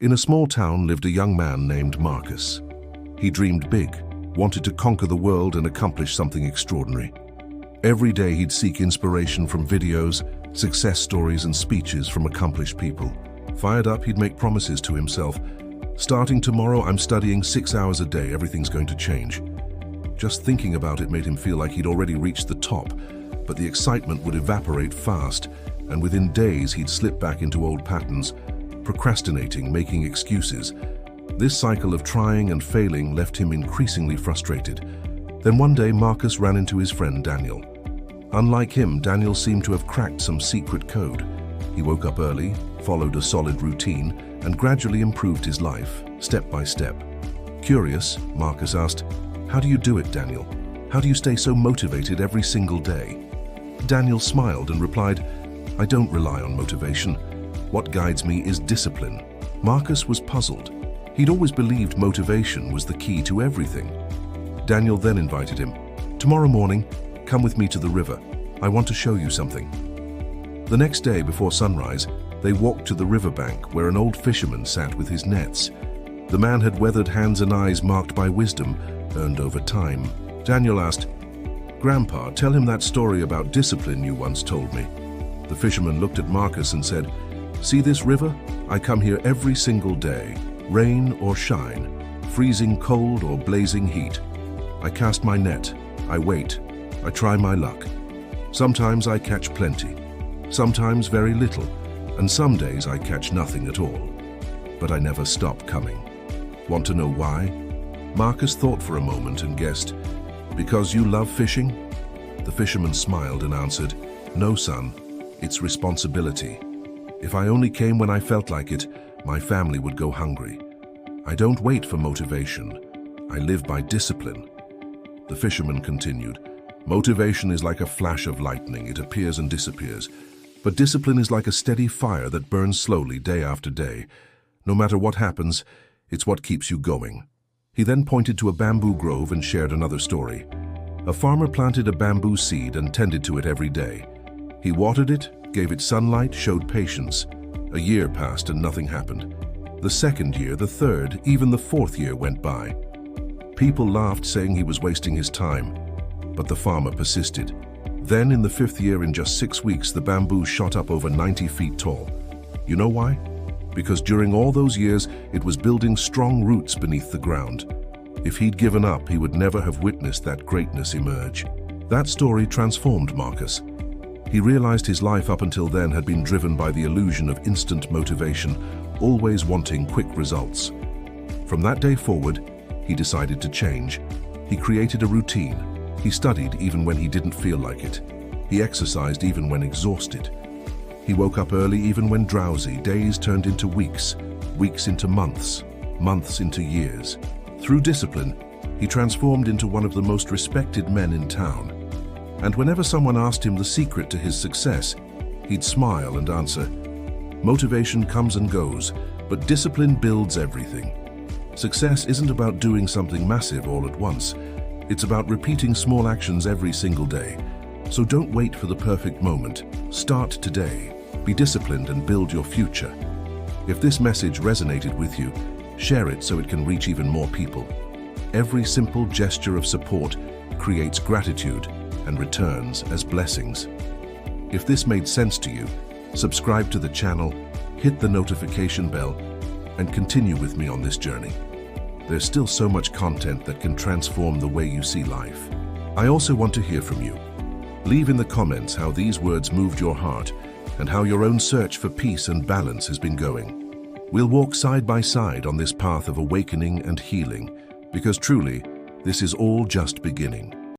In a small town lived a young man named Marcus. He dreamed big, wanted to conquer the world and accomplish something extraordinary. Every day he'd seek inspiration from videos, success stories and speeches from accomplished people. Fired up, he'd make promises to himself. Starting tomorrow, I'm studying 6 hours a day, everything's going to change. Just thinking about it made him feel like he'd already reached the top, but the excitement would evaporate fast, and within days he'd slip back into old patterns, procrastinating, making excuses. This cycle of trying and failing left him increasingly frustrated. Then one day Marcus ran into his friend Daniel. Unlike him, Daniel seemed to have cracked some secret code. He woke up early, followed a solid routine, and gradually improved his life, step by step. Curious, Marcus asked, "How do you do it, Daniel? How do you stay so motivated every single day?" Daniel smiled and replied, "I don't rely on motivation. What guides me is discipline." Marcus was puzzled. He'd always believed motivation was the key to everything. Daniel then invited him, "Tomorrow morning, come with me to the river. I want to show you something." The next day before sunrise, they walked to the riverbank where an old fisherman sat with his nets. The man had weathered hands and eyes marked by wisdom, earned over time. Daniel asked, "Grandpa, tell him that story about discipline you once told me." The fisherman looked at Marcus and said, "See this river? I come here every single day, rain or shine, freezing cold or blazing heat. I cast my net, I wait, I try my luck. Sometimes I catch plenty, sometimes very little, and some days I catch nothing at all. But I never stop coming. Want to know why?" Marcus thought for a moment and guessed, "Because you love fishing?" The fisherman smiled and answered, "No, son, it's responsibility. If I only came when I felt like it, my family would go hungry. I don't wait for motivation. I live by discipline." The fisherman continued, "Motivation is like a flash of lightning. It appears and disappears. But discipline is like a steady fire that burns slowly day after day. No matter what happens, it's what keeps you going." He then pointed to a bamboo grove and shared another story. A farmer planted a bamboo seed and tended to it every day. He watered it, gave it sunlight, showed patience. A year passed and nothing happened. The second year, the third, even the fourth year went by. People laughed, saying he was wasting his time, but the farmer persisted. Then, in the fifth year, in just 6 weeks, the bamboo shot up over 90 feet tall. You know why? Because during all those years, it was building strong roots beneath the ground. If he'd given up, he would never have witnessed that greatness emerge. That story transformed Marcus. He realized his life up until then had been driven by the illusion of instant motivation, always wanting quick results. From that day forward, he decided to change. He created a routine. He studied even when he didn't feel like it. He exercised even when exhausted. He woke up early even when drowsy. Days turned into weeks, weeks into months, months into years. Through discipline, he transformed into one of the most respected men in town. And whenever someone asked him the secret to his success, he'd smile and answer, "Motivation comes and goes, but discipline builds everything." Success isn't about doing something massive all at once. It's about repeating small actions every single day. So don't wait for the perfect moment. Start today. Be disciplined and build your future. If this message resonated with you, share it so it can reach even more people. Every simple gesture of support creates gratitude and returns as blessings. If this made sense to you, subscribe to the channel, hit the notification bell, and continue with me on this journey. There's still so much content that can transform the way you see life. I also want to hear from you. Leave in the comments how these words moved your heart and how your own search for peace and balance has been going. We'll walk side by side on this path of awakening and healing, because truly, this is all just beginning.